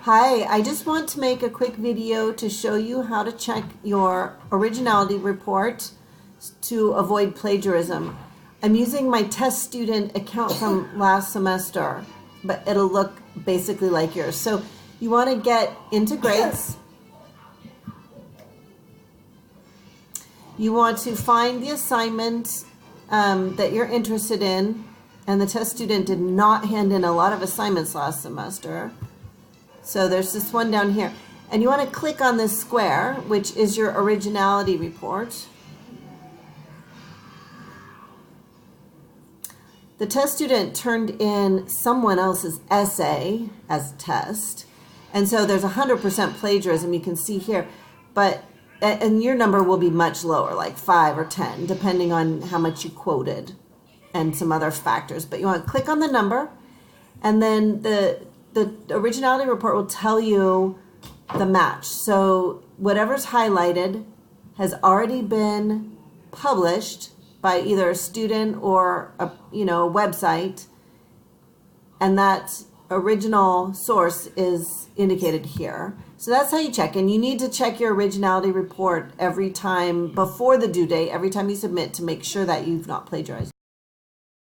Hi, I just want to make a quick video to show you how to check your originality report to avoid plagiarism. I'm using my test student account from last semester, but it'll look basically like yours. So you want to get into grades. You want to find the assignment that you're interested in, and the test student did not hand in a lot of assignments last semester. So there's this one down here. And you want to click on this square, which is your originality report. The test student turned in someone else's essay as a test. And so there's 100% plagiarism, you can see here. And your number will be much lower, like 5 or 10, depending on how much you quoted and some other factors. But you want to click on the number, and then the originality report will tell you the match. So whatever's highlighted has already been published by either a student or a website, and that original source is indicated here. So that's how you check, and you need to check your originality report every time before the due date, every time you submit, to make sure that you've not plagiarized.